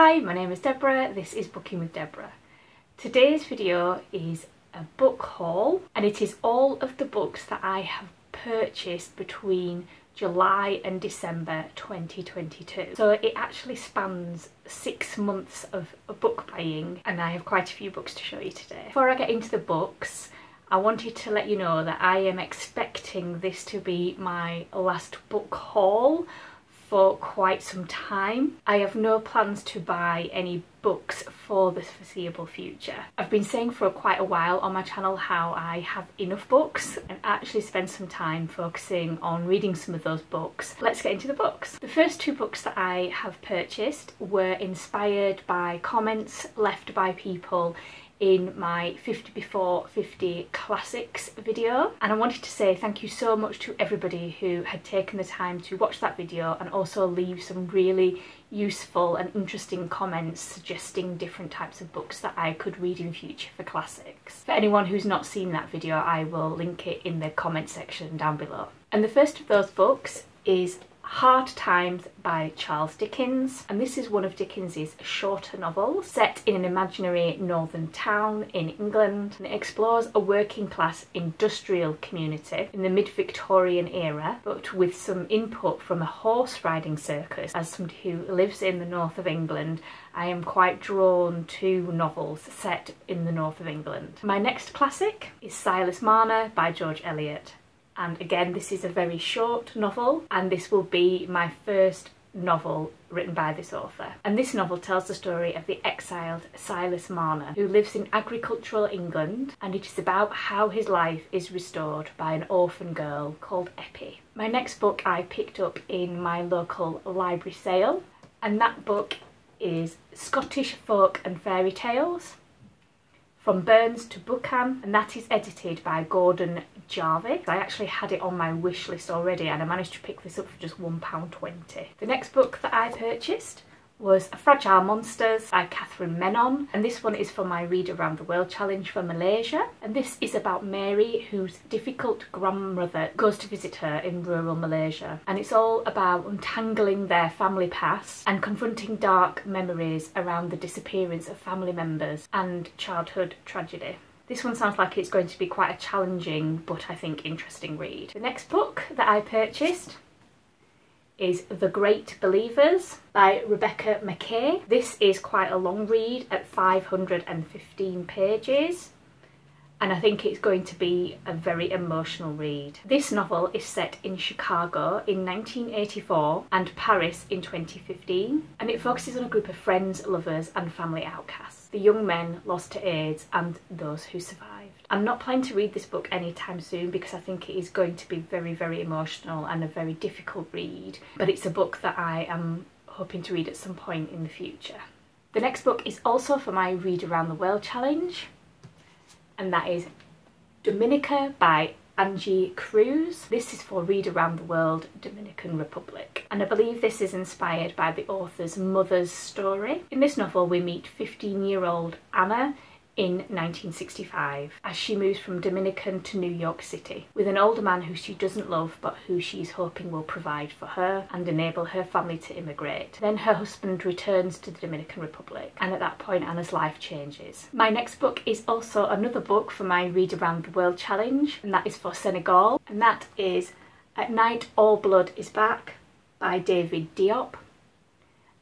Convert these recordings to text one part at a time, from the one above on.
Hi, my name is Deborah, this is Booking with Deborah. Today's video is a book haul and it is all of the books that I have purchased between July and December 2022. So it actually spans 6 months of book buying and I have quite a few books to show you today. Before I get into the books, I wanted to let you know that I am expecting this to be my last book haul for quite some time. I have no plans to buy any books for the foreseeable future. I've been saying for quite a while on my channel how I have enough books and actually spend some time focusing on reading some of those books. Let's get into the books. The first 2 books that I have purchased were inspired by comments left by people in my 50 before 50 classics video, and I wanted to say thank you so much to everybody who had taken the time to watch that video and also leave some really useful and interesting comments suggesting different types of books that I could read in future for classics. For anyone who's not seen that video, I will link it in the comment section down below. And the first of those books is Hard Times by Charles Dickens, and this is one of Dickens's shorter novels set in an imaginary northern town in England, and it explores a working class industrial community in the mid-Victorian era, but with some input from a horse riding circus. As somebody who lives in the north of England, I am quite drawn to novels set in the north of England. My next classic is Silas Marner by George Eliot. And again, this is a very short novel, and this will be my first novel written by this author. And this novel tells the story of the exiled Silas Marner, who lives in agricultural England, and it is about how his life is restored by an orphan girl called Eppie. My next book I picked up in my local library sale, and that book is Scottish Folk and Fairy Tales, From Burns to Buchan, and that is edited by Gordon Jarvis. I actually had it on my wish list already and I managed to pick this up for just £1.20. The next book that I purchased was Fragile Monsters by Catherine Menon, and this one is for my Read Around the World challenge for Malaysia, and this is about Mary, whose difficult grandmother goes to visit her in rural Malaysia, and it's all about untangling their family past and confronting dark memories around the disappearance of family members and childhood tragedy. This one sounds like it's going to be quite a challenging but I think interesting read. The next book that I purchased is The Great Believers by Rebecca Mackay. This is quite a long read at 515 pages, and I think it's going to be a very emotional read. This novel is set in Chicago in 1984 and Paris in 2015, and it focuses on a group of friends, lovers and family outcasts, the young men lost to AIDS and those who survived. I'm not planning to read this book anytime soon because I think it is going to be very emotional and a very difficult read, but it's a book that I am hoping to read at some point in the future. The next book is also for my Read Around the World challenge, and that is Dominica by Angie Cruz. This is for Read Around the World Dominican Republic, and I believe this is inspired by the author's mother's story. In this novel we meet 15-year-old Anna in 1965 as she moves from Dominican to New York City with an older man who she doesn't love but who she's hoping will provide for her and enable her family to immigrate. Then her husband returns to the Dominican Republic, and at that point Anna's life changes. My next book is also another book for my Read Around the World challenge, and that is for Senegal, and that is At Night All Blood is Back by David Diop,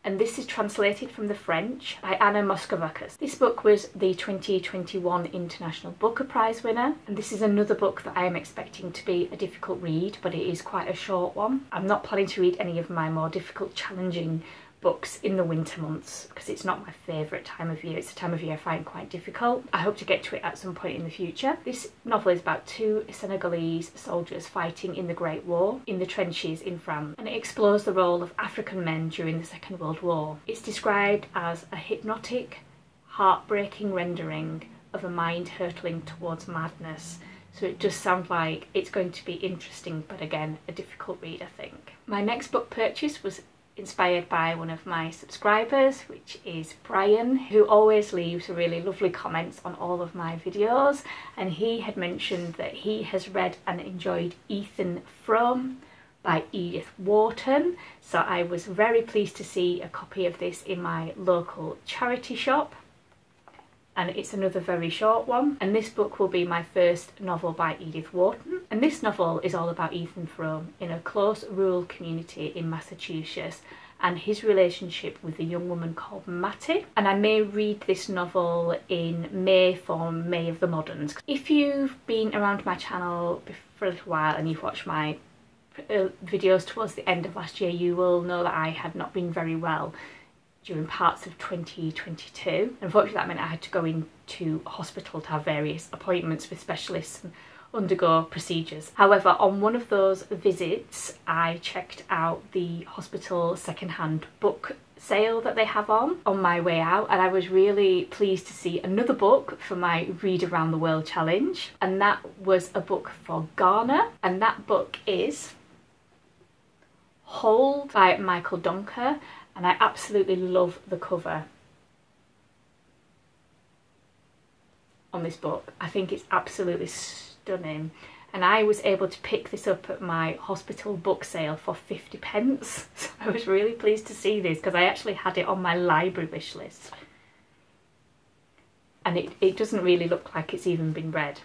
and this is translated from the French by Anna Moscovacus. This book was the 2021 International Booker Prize winner, and this is another book that I am expecting to be a difficult read, but it is quite a short one. I'm not planning to read any of my more difficult, challenging books in the winter months because it's not my favourite time of year. It's a time of year I find quite difficult. I hope to get to it at some point in the future. This novel is about 2 Senegalese soldiers fighting in the Great War in the trenches in France, and it explores the role of African men during the Second World War. It's described as a hypnotic, heartbreaking rendering of a mind hurtling towards madness. So it does sound like it's going to be interesting, but again, a difficult read, I think. My next book purchase was inspired by one of my subscribers, which is Brian, who always leaves really lovely comments on all of my videos, and he had mentioned that he has read and enjoyed Ethan Frome by Edith Wharton. So I was very pleased to see a copy of this in my local charity shop. And it's another very short one. And this book will be my first novel by Edith Wharton. And this novel is all about Ethan Frome in a close rural community in Massachusetts and his relationship with a young woman called Mattie. And I may read this novel in May for May of the Moderns. If you've been around my channel for a little while and you've watched my videos towards the end of last year, you will know that I had not been very well during parts of 2022. Unfortunately, that meant I had to go into hospital to have various appointments with specialists and undergo procedures. However, on one of those visits, I checked out the hospital secondhand book sale that they have on my way out, and I was really pleased to see another book for my Read Around the World challenge, and that was a book for Ghana, and that book is Hold by Michael Donker, and I absolutely love the cover on this book. I think it's absolutely stunning, and I was able to pick this up at my hospital book sale for 50p. So I was really pleased to see this because I actually had it on my library wish list, and it doesn't really look like it's even been read.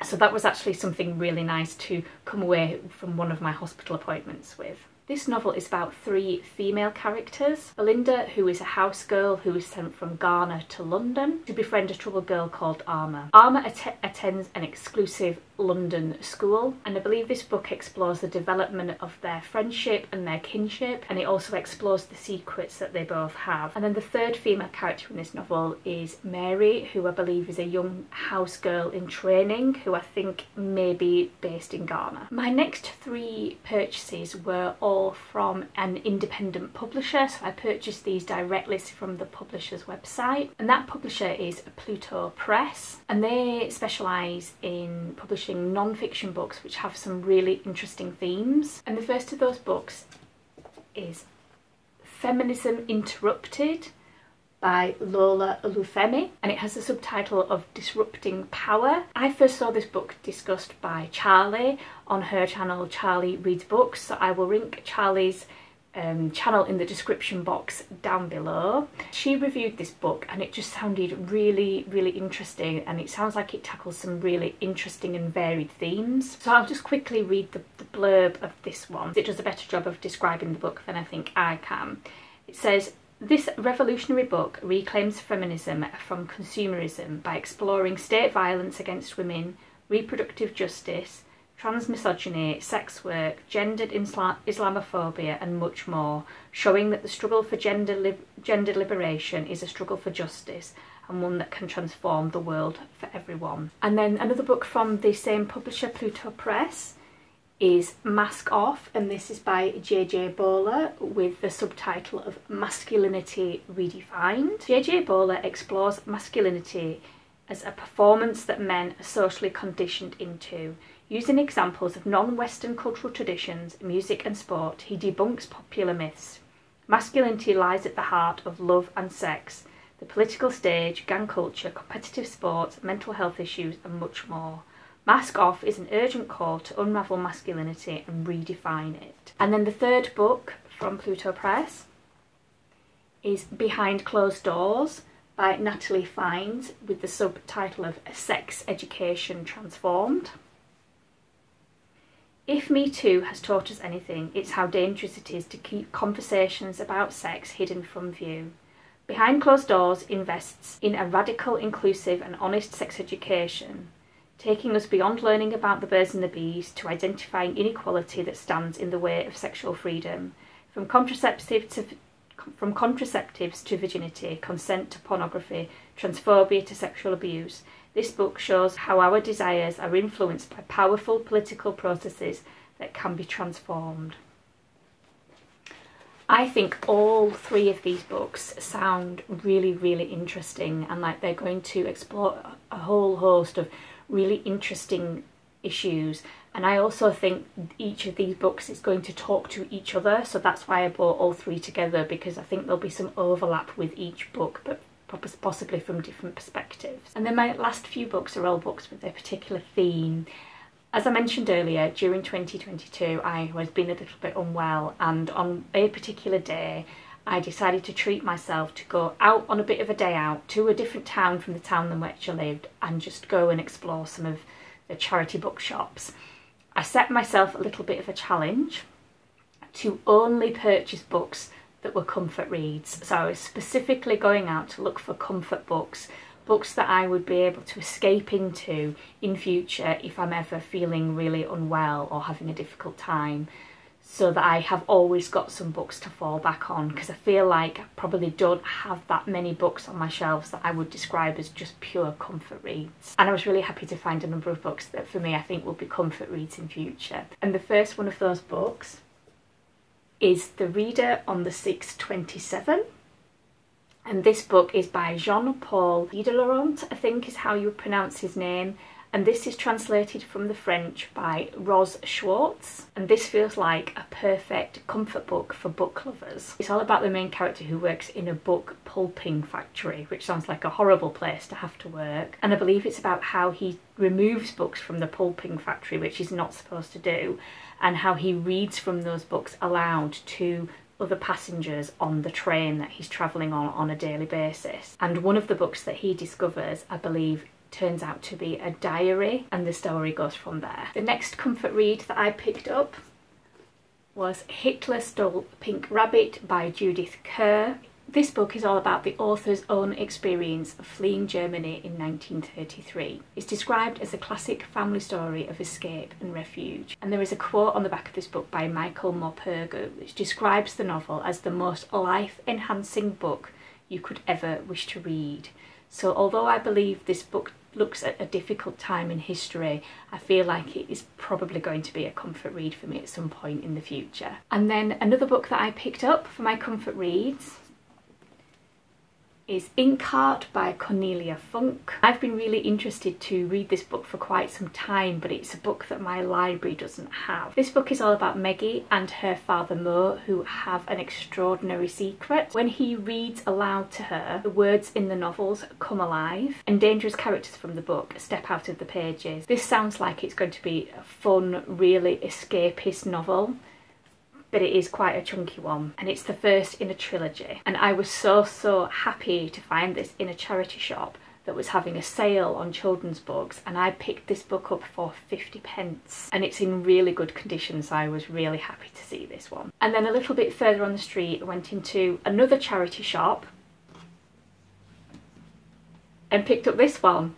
So that was actually something really nice to come away from one of my hospital appointments with. This novel is about 3 female characters. Belinda, who is a house girl who is sent from Ghana to London to befriend a troubled girl called Arma. Arma attends an exclusive London school, and I believe this book explores the development of their friendship and their kinship, and it also explores the secrets that they both have. And then the 3rd female character in this novel is Mary, who I believe is a young house girl in training, who I think may be based in Ghana. My next 3 purchases were all from an independent publisher, so I purchased these directly from the publisher's website, and that publisher is Pluto Press, and they specialise in publishing non-fiction books which have some really interesting themes. And the first of those books is Feminism Interrupted by Lola Olufemi, and it has the subtitle of Disrupting Power. I first saw this book discussed by Charlie on her channel Charlie Reads Books, so I will link Charlie's channel in the description box down below. She reviewed this book and it just sounded really interesting, and it sounds like it tackles some really interesting and varied themes. So I'll just quickly read the blurb of this one. It does a better job of describing the book than I think I can. It says, "This revolutionary book reclaims feminism from consumerism by exploring state violence against women, reproductive justice, transmisogyny, sex work, gendered Islamophobia and much more, showing that the struggle for gender liberation is a struggle for justice and one that can transform the world for everyone." And then another book from the same publisher, Pluto Press, is Mask Off, and this is by J.J. Bowler with the subtitle of Masculinity Redefined. J.J. Bowler explores masculinity as a performance that men are socially conditioned into. Using examples of non-Western cultural traditions, music and sport, he debunks popular myths. Masculinity lies at the heart of love and sex, the political stage, gang culture, competitive sports, mental health issues and much more. Mask Off is an urgent call to unravel masculinity and redefine it. And then the 3rd book from Pluto Press is Behind Closed Doors by Natalie Fines with the subtitle of Sex Education Transformed. If Me Too has taught us anything, it's how dangerous it is to keep conversations about sex hidden from view. Behind Closed Doors invests in a radical, inclusive and honest sex education, taking us beyond learning about the birds and the bees to identifying inequality that stands in the way of sexual freedom, from contraceptives to virginity, consent to pornography, transphobia to sexual abuse. This book shows how our desires are influenced by powerful political processes that can be transformed. I think all 3 of these books sound really interesting, and like they're going to explore a whole host of really interesting issues, and I also think each of these books is going to talk to each other, so that's why I brought all 3 together, because I think there'll be some overlap with each book, but possibly from different perspectives. And then my last few books are all books with a particular theme. As I mentioned earlier, during 2022 I was being a little bit unwell, and on a particular day I decided to treat myself to go out on a bit of a day out to a different town from the town in which I lived and just go and explore some of the charity bookshops. I set myself a little bit of a challenge to only purchase books that were comfort reads. So I was specifically going out to look for comfort books, books that I would be able to escape into in future if I'm ever feeling really unwell or having a difficult time, so that I have always got some books to fall back on, because I feel like I probably don't have that many books on my shelves that I would describe as just pure comfort reads. And I was really happy to find a number of books that for me I think will be comfort reads in future. And the first one of those books is The Reader on the 627. And this book is by Jean-Paul Laurent, I think is how you would pronounce his name. And this is translated from the French by Ros Schwartz. And this feels like a perfect comfort book for book lovers. It's all about the main character who works in a book pulping factory, which sounds like a horrible place to have to work. And I believe it's about how he removes books from the pulping factory, which he's not supposed to do, and how he reads from those books aloud to other passengers on the train that he's travelling on a daily basis. And one of the books that he discovers, I believe, turns out to be a diary, and the story goes from there. The next comfort read that I picked up was Hitler Stole a Pink Rabbit by Judith Kerr. This book is all about the author's own experience of fleeing Germany in 1933. It's described as a classic family story of escape and refuge. And there is a quote on the back of this book by Michael Morpurgo, which describes the novel as the most life-enhancing book you could ever wish to read. So although I believe this book looks at a difficult time in history, I feel like it is probably going to be a comfort read for me at some point in the future. And then another book that I picked up for my comfort reads is Inkheart by Cornelia Funk. I've been really interested to read this book for quite some time, but it's a book that my library doesn't have. This book is all about Meggie and her father Mo, who have an extraordinary secret. When he reads aloud to her, the words in the novels come alive and dangerous characters from the book step out of the pages. This sounds like it's going to be a fun, really escapist novel, but it is quite a chunky one, and it's the first in a trilogy. And I was so happy to find this in a charity shop that was having a sale on children's books, and I picked this book up for 50p, and it's in really good condition, so I was really happy to see this one. And then a little bit further on the street I went into another charity shop and picked up this one,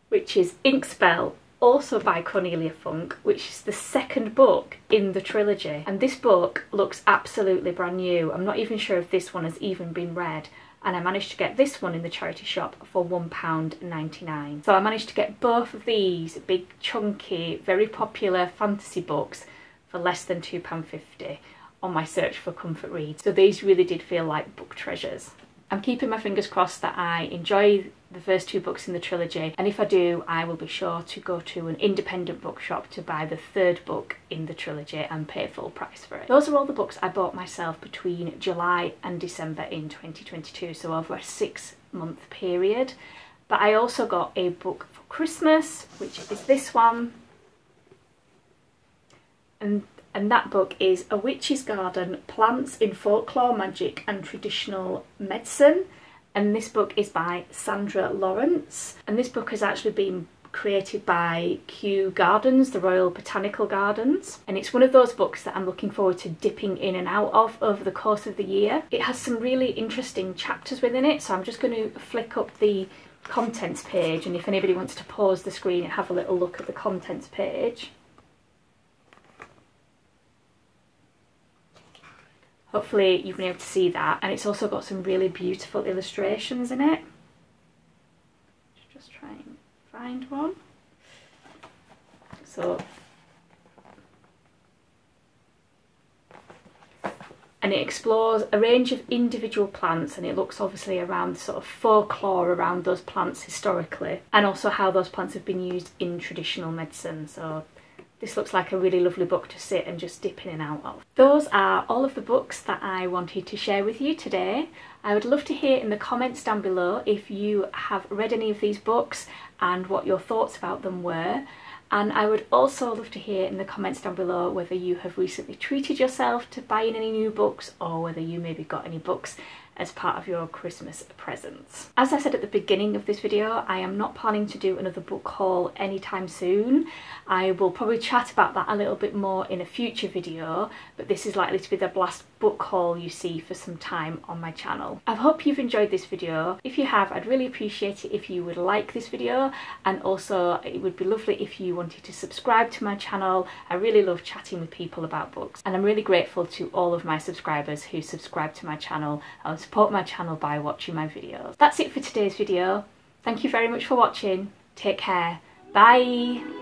which is Inkspell, also by Cornelia Funk, which is the second book in the trilogy. And this book looks absolutely brand new. I'm not even sure if this one has even been read, and I managed to get this one in the charity shop for £1.99. So I managed to get both of these big chunky, very popular fantasy books for less than £2.50 on my search for comfort reads. So these really did feel like book treasures. I'm keeping my fingers crossed that I enjoy the first two books in the trilogy, and if I do, I will be sure to go to an independent bookshop to buy the third book in the trilogy and pay full price for it. Those are all the books I bought myself between July and December in 2022, so over a 6-month period. But I also got a book for Christmas, which is this one, and that book is A Witch's Garden, Plants in Folklore, Magic and Traditional Medicine. And this book is by Sandra Lawrence. And this book has actually been created by Kew Gardens, the Royal Botanical Gardens. And it's one of those books that I'm looking forward to dipping in and out of over the course of the year. It has some really interesting chapters within it, so I'm just going to flick up the contents page, and if anybody wants to pause the screen and have a little look at the contents page. Hopefully you've been able to see that, and it's also got some really beautiful illustrations in it. Just try and find one. So, and it explores a range of individual plants, and it looks obviously around sort of folklore around those plants historically, and also how those plants have been used in traditional medicine. So this looks like a really lovely book to sit and just dip in and out of. Those are all of the books that I wanted to share with you today. I would love to hear in the comments down below if you have read any of these books and what your thoughts about them were. And I would also love to hear in the comments down below whether you have recently treated yourself to buying any new books, or whether you maybe got any books as part of your Christmas presents. As I said at the beginning of this video, I am not planning to do another book haul anytime soon. I will probably chat about that a little bit more in a future video, but this is likely to be the last book haul you see for some time on my channel. I hope you've enjoyed this video. If you have, I'd really appreciate it if you would like this video, and also it would be lovely if you wanted to subscribe to my channel. I really love chatting with people about books, and I'm really grateful to all of my subscribers who subscribe to my channel and support my channel by watching my videos. That's it for today's video. Thank you very much for watching. Take care. Bye!